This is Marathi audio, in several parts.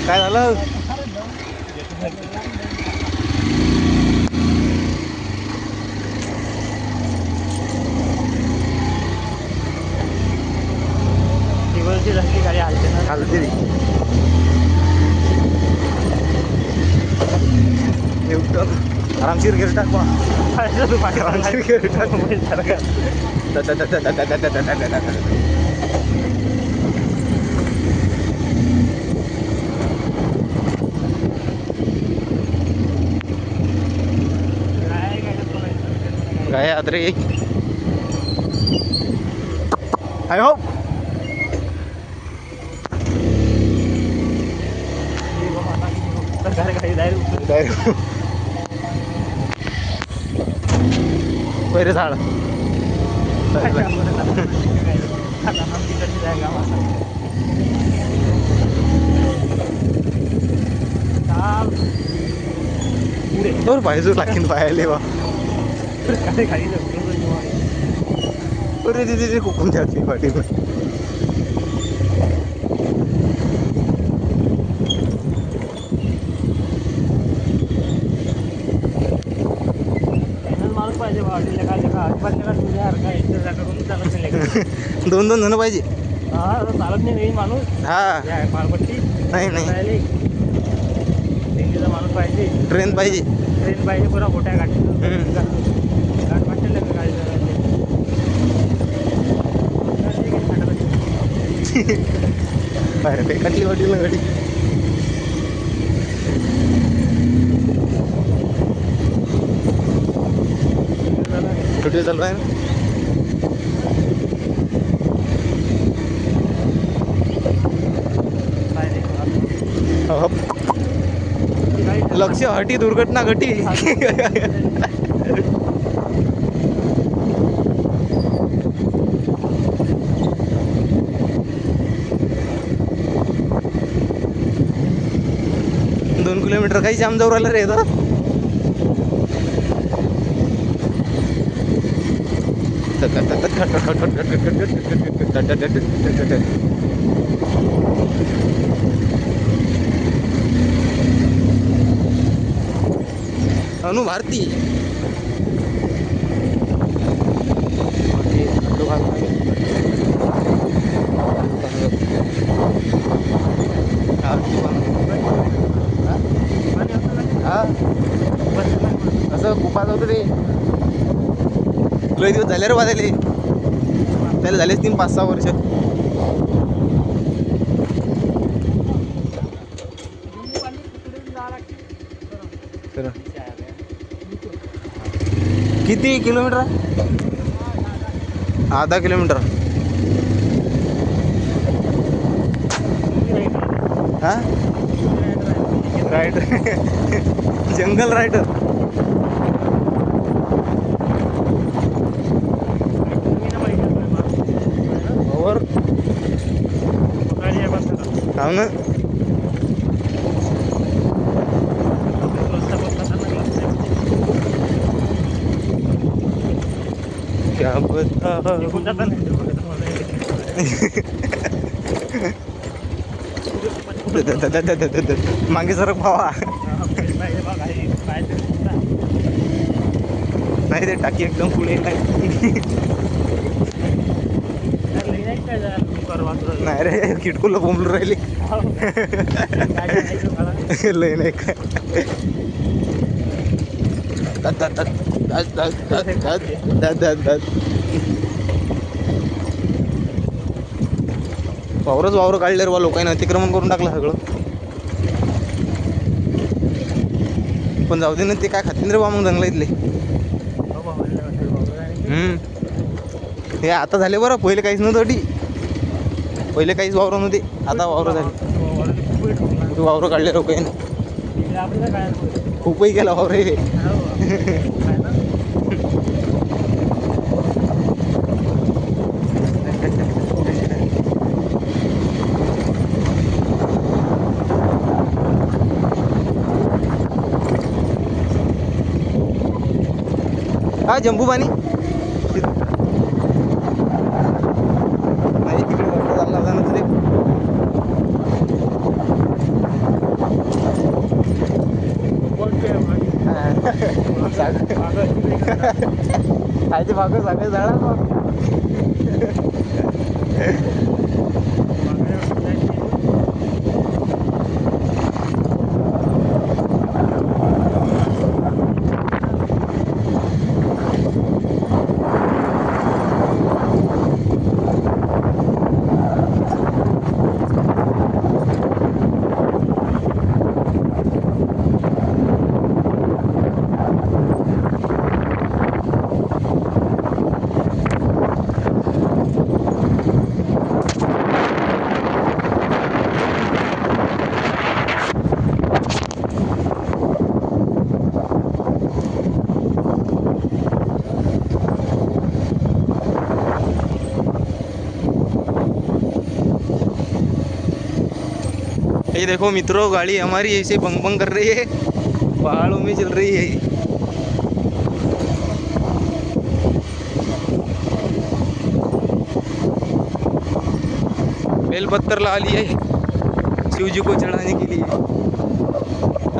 काय झालं? गाडी हालते आरामशीर गेर टाक आरामशीर गेर टाक काय आदरे आय होप पहिले झाड पाहिजे लागेल पाहायला बा तिथे कुकून द्यावी पाठी दोन दोन जण पाहिजे चालत नाही माणूस हा मालपट्टी नाही नाही माणूस पाहिजे ट्रेन पाहिजे पुरा मोठ्या गाडी बाहेर बेकातली वाटी ना गाडी कुठे चालू आहे ना लक्ष हटी दुर्घटना घटी दोन किलोमीटर काही जाम जाऊ राहिलं रे अनु भारती असं कुपात होतं ते लय दिवस झाले रे वाजायले त्याला झालेच 3-5-6 वर्ष किती किलोमीटर आधा किलोमीटर हा रायडर जंगल रायडर और हो ना क्या बता मागे सरक भावा नाही ते टाकी एकदम पुढे नाही रे किटकुला बोंबलू राहिली लय नाही काय वावर काढले रे बा लोकांनी अतिक्रमण करून टाकलं सगळं पण जाऊ दे ना ते काय खातील रे बा मग जंगला इथले हे आता झाले बरं पहिले काहीच नव्हतं अटी पहिले काहीच वावर नव्हते आता वावर झाले वावर काढले लोकांनी खूपही केला वावर हे हा जंबू पाणी नाही तिकडे रस्ता चालला होता ना तुझे आयचे भाकर साखर झाडा ये देखो मित्रों गाड़ी हमारी ऐसे बंग बंग कर रही है पहाड़ों में चल रही है बेल पत्थर ला लिए शिव जी को चढ़ाने के लिए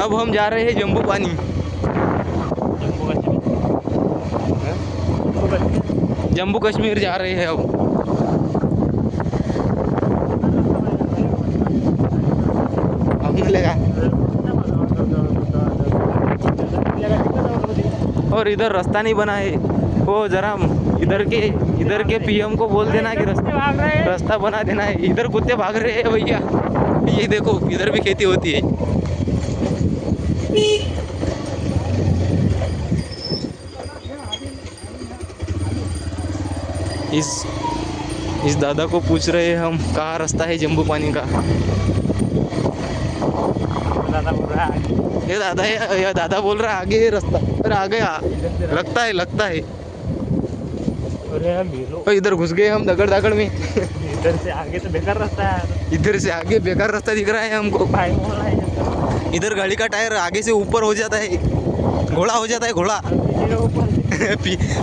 अब हम जा रहे हैं जम्बू पानी जम्मू कश्मीर जा रहे हैं अब लगा और इधर रास्ता नहीं बना है वो जरा इधर के पीएम को बोल देना कि रास्ता बना देना है इधर कुत्ते भाग रहे हैं भैया ये देखो इधर भी खेती होती है इस दादा को पूछ रहे हैं हम कहाँ रास्ता है जम्बू पानी का ये दादा बोल रहा है आगे है रास्ता अरे आ गया लगता है अरे इधर घुस गए हम दगड़ दगड़ में इधर से आगे तो बेकार रास्ता है इधर से आगे बेकार रास्ता दिख रहा है हमको इधर गाड़ी का टायर आगे से ऊपर हो जाता है घोड़ा हो जाता है घोड़ा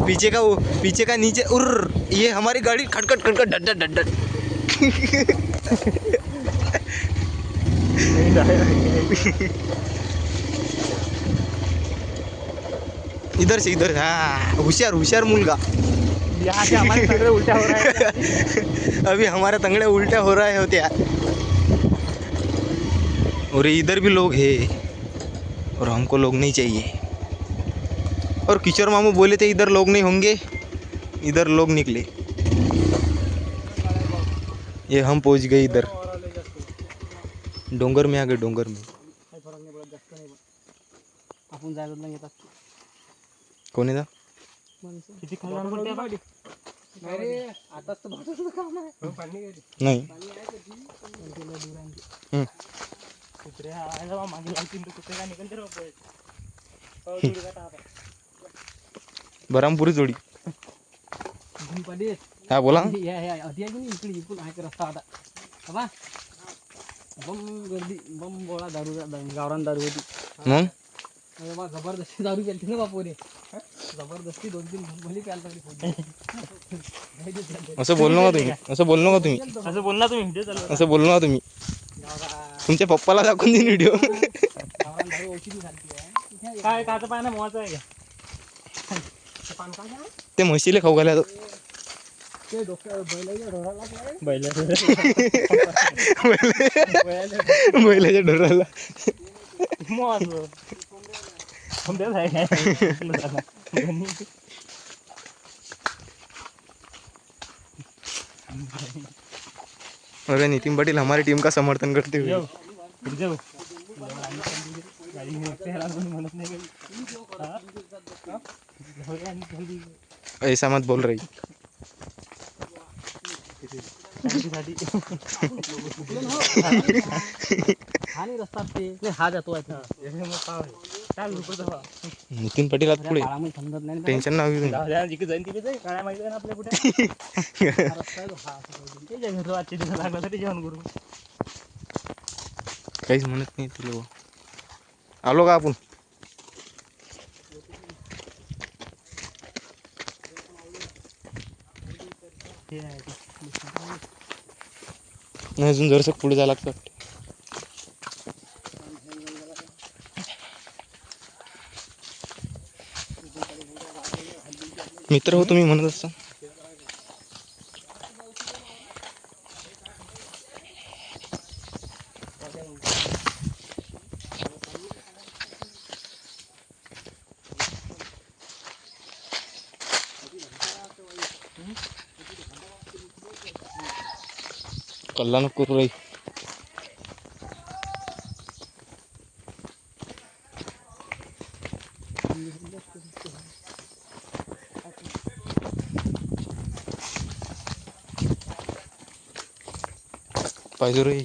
पीछे का नीचे उर्र ये हमारी गाड़ी खटखट खटखट डट डट डट इधर से इधर हाँ होशियार मुलगा यहाँ से हमारे तंगड़े उल्टा हो रहा है अभी हमारे तंगड़े उल्टा हो रहे होते और इधर भी लोग हैं और हमको लोग नहीं चाहिए और किशोर मामू बोले थे इधर लोग नहीं होंगे इधर लोग निकले ये हम पहुंच गए इधर डोंगर में आ गए डोंगर में आपण जायला नाही येतात कोण आहे किती खाल्ला बोलते बाडी अरे आताच तर भाताचं काम आहे पाणी नाही कुत्रे आला मागे लागतील तर कुत्रे का निकलते रे पळे बरामपुरी जोडी पाडी हा बोला या आधी आहे इकडे इकडून आहे रस्ता आता बाबा बम गर्दी बम बोळा दारू गावरान दारू होती मग अरे बा जबरदस्ती दारू केली ना बापोरे जबरदस्ती 2-3 भली प्याल असं बोलणं का तुम्ही असं बोलणं तुम्ही व्हिडिओ चालू असं बोलणं का तुम्ही तुमच्या पप्पाला दाखवून देईन व्हिडिओ काय काचं पाय ना मोहाचं आहे ते म्हशीले खाऊ घाला ते डोक्यावर बैलाच्या ढोराला और नितिन पाटिल हमारी टीम का समर्थन करते हुए ऐसा मत बोल रही नितीन पाटील आत पुढे टेन्शन ना घेऊ काहीच म्हणत नाही तुला आलो का आपण हे आहे ते. नाही अजून जरासं पुढे जायला लागतं. मित्र हो तुम्ही म्हणत असता. कल्ला नको करू रे. पाहिजे रे.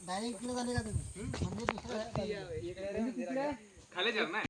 डायरेक्ट इकडे झाले का तुम्ही म्हणजे दुसरं